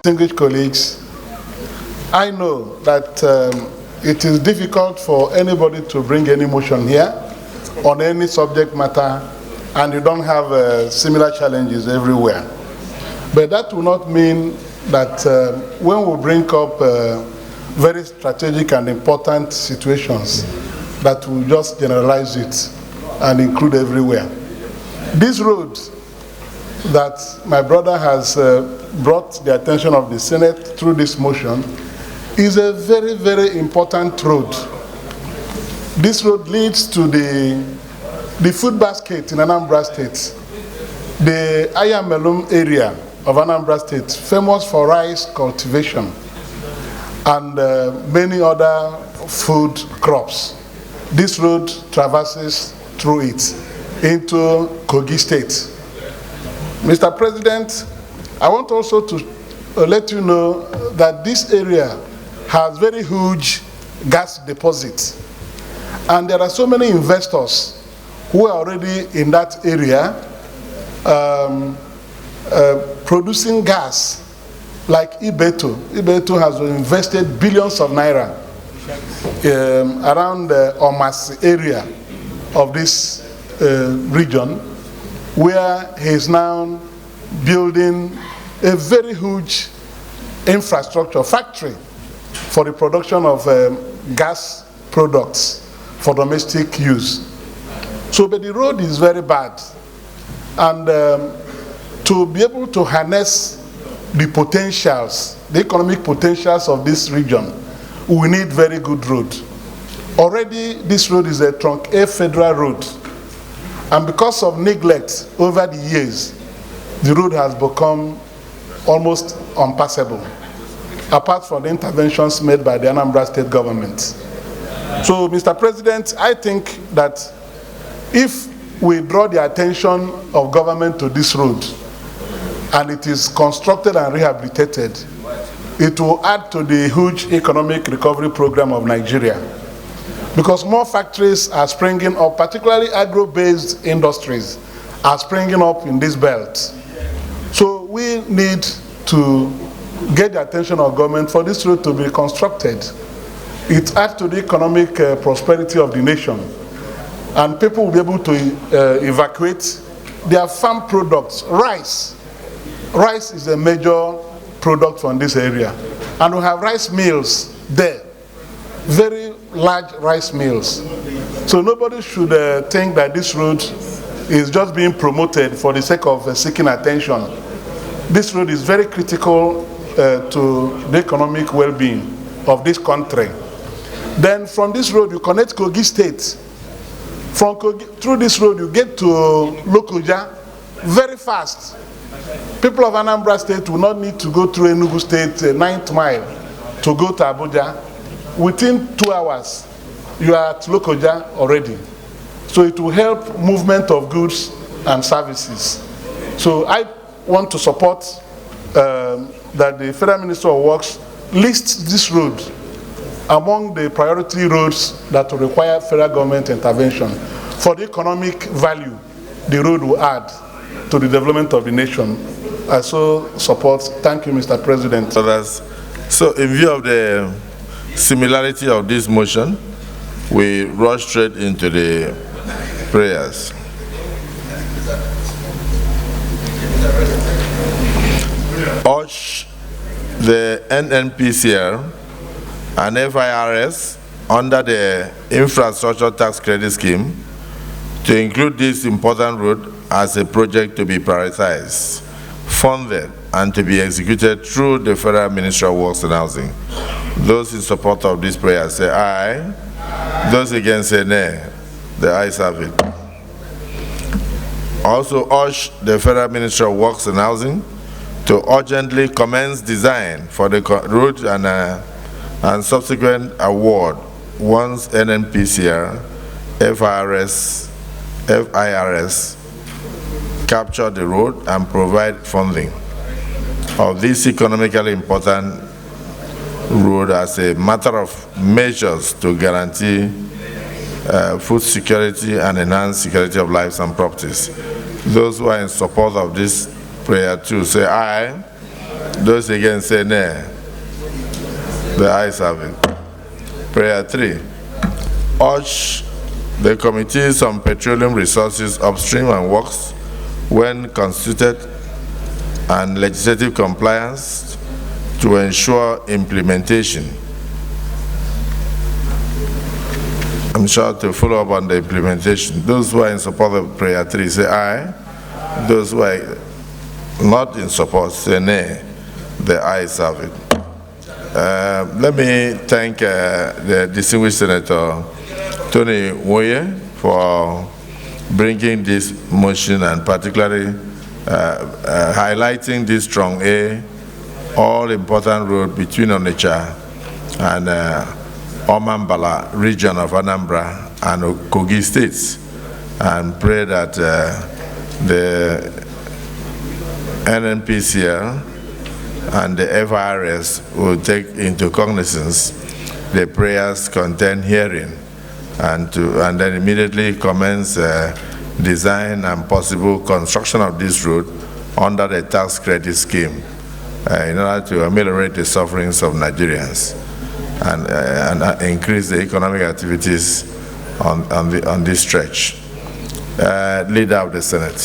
Distinguished colleagues, I know that it is difficult for anybody to bring any motion here on any subject matter, and you don't have similar challenges everywhere. But that will not mean that when we bring up very strategic and important situations, that we just generalize it and include everywhere. This road that my brother has brought the attention of the Senate through this motion is a very, very important road. This road leads to the food basket in Anambra State, the Ayamelum area of Anambra State, famous for rice cultivation and many other food crops. This road traverses through it into Kogi State. Mr. President, I want also to let you know that this area has very huge gas deposits, and there are so many investors who are already in that area producing gas, like Ibeto. Ibeto has invested billions of naira around the Omas area of this region, where he is now building a very huge infrastructure factory for the production of gas products for domestic use. So, but the road is very bad, and to be able to harness the potentials, the economic potentials of this region, we need very good road. Already this road is a trunk A federal road, and because of neglect over the years, the road has become almost unpassable, apart from the interventions made by the Anambra State government. So, Mr. President, I think that if we draw the attention of government to this road, and it is constructed and rehabilitated, it will add to the huge economic recovery program of Nigeria. Because more factories are springing up, particularly agro-based industries are springing up in this belt. So we need to get the attention of government for this road to be constructed. It adds to the economic prosperity of the nation, and people will be able to evacuate their farm products. Rice is a major product from this area, and we have rice mills there, very large rice mills. So nobody should think that this road is just being promoted for the sake of seeking attention. This road is very critical to the economic well-being of this country. Then from this road you connect Kogi State. From Kogi, through this road you get to Lokoja very fast. People of Anambra State will not need to go through Enugu State 9th mile to go to Abuja. Within 2 hours, you are at Lokoja already. So it will help movement of goods and services. So I want to support that the Federal Minister of Works lists this road among the priority roads that will require federal government intervention for the economic value the road will add to the development of the nation. I so support. Thank you, Mr. President. So in view of the similarity of this motion, we rush straight into the prayers. Urge the NNPCL and FIRS under the Infrastructure Tax Credit Scheme to include this important road as a project to be prioritized, funded, and to be executed through the Federal Ministry of Works and Housing. Those in support of this prayer say aye. Those against say nay. The ayes have it. Also urge the Federal Ministry of Works and Housing to urgently commence design for the road and subsequent award once NNPCL, FIRS capture the road and provide funding of this economically important road as a matter of measures to guarantee food security and enhance security of lives and properties. Those who are in support of this prayer too say aye. Those against say nay. The ayes have it. Prayer 3. Urge the committees on petroleum resources upstream and works when constituted and legislative compliance to ensure implementation. I'm sure to follow up on the implementation. Those who are in support of prayer 3 say aye. Those who are not in support say nay. The ayes have it. Let me thank the distinguished Senator Tony Woye for bringing this motion and particularly highlighting this strong A, all-important road between Onitsha and Omambala region of Anambra and Kogi states, and pray that the NNPCL and the FRS will take into cognizance the prayers contained herein and then immediately commence design and possible construction of this road under the tax credit scheme in order to ameliorate the sufferings of Nigerians and increase the economic activities on this stretch. Leader of the Senate.